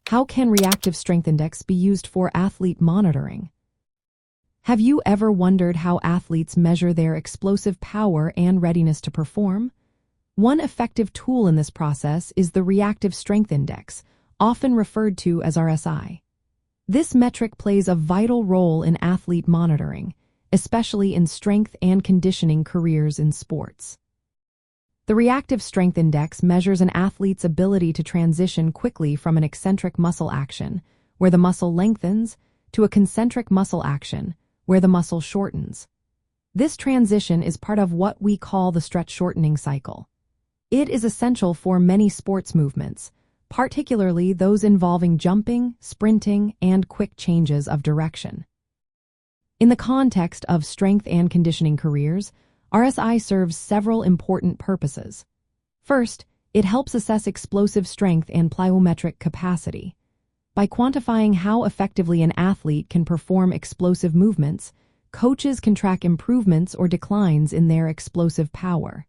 How can Reactive Strength Index be used for athlete monitoring? Have you ever wondered how athletes measure their explosive power and readiness to perform? One effective tool in this process is the Reactive Strength Index, often referred to as RSI. This metric plays a vital role in athlete monitoring, especially in strength and conditioning careers in sports. The Reactive Strength Index measures an athlete's ability to transition quickly from an eccentric muscle action, where the muscle lengthens, to a concentric muscle action, where the muscle shortens. This transition is part of what we call the stretch-shortening cycle. It is essential for many sports movements, particularly those involving jumping, sprinting, and quick changes of direction. In the context of strength and conditioning careers, RSI serves several important purposes. First, it helps assess explosive strength and plyometric capacity. By quantifying how effectively an athlete can perform explosive movements, coaches can track improvements or declines in their explosive power.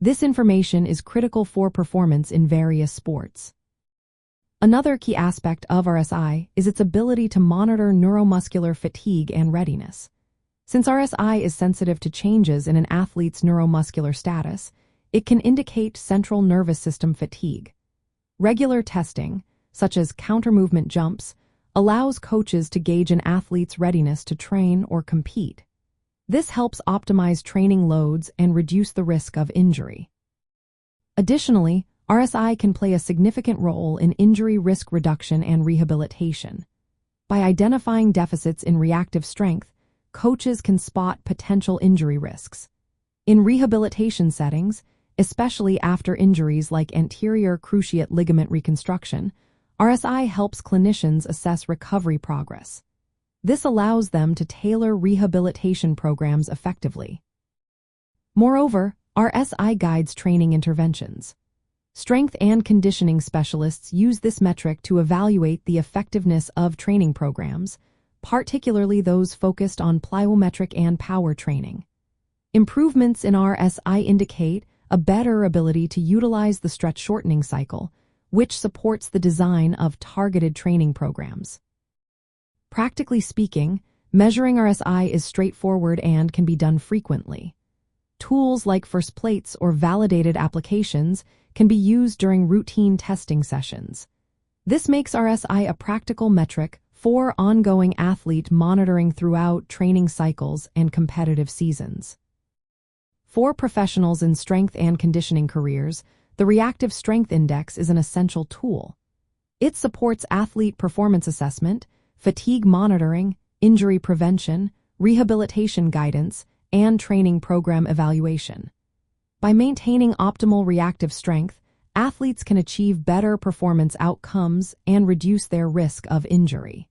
This information is critical for performance in various sports. Another key aspect of RSI is its ability to monitor neuromuscular fatigue and readiness. Since RSI is sensitive to changes in an athlete's neuromuscular status, it can indicate central nervous system fatigue. Regular testing, such as counter-movement jumps, allows coaches to gauge an athlete's readiness to train or compete. This helps optimize training loads and reduce the risk of injury. Additionally, RSI can play a significant role in injury risk reduction and rehabilitation. By identifying deficits in reactive strength, coaches can spot potential injury risks. In rehabilitation settings, especially after injuries like anterior cruciate ligament reconstruction, RSI helps clinicians assess recovery progress. This allows them to tailor rehabilitation programs effectively. Moreover, RSI guides training interventions. Strength and conditioning specialists use this metric to evaluate the effectiveness of training programs, particularly those focused on plyometric and power training. Improvements in RSI indicate a better ability to utilize the stretch-shortening cycle, which supports the design of targeted training programs. Practically speaking, measuring RSI is straightforward and can be done frequently. Tools like first plates or validated applications can be used during routine testing sessions. This makes RSI a practical metric for ongoing athlete monitoring throughout training cycles and competitive seasons. For professionals in strength and conditioning careers, the Reactive Strength Index is an essential tool. It supports athlete performance assessment, fatigue monitoring, injury prevention, rehabilitation guidance, and training program evaluation. By maintaining optimal reactive strength, athletes can achieve better performance outcomes and reduce their risk of injury.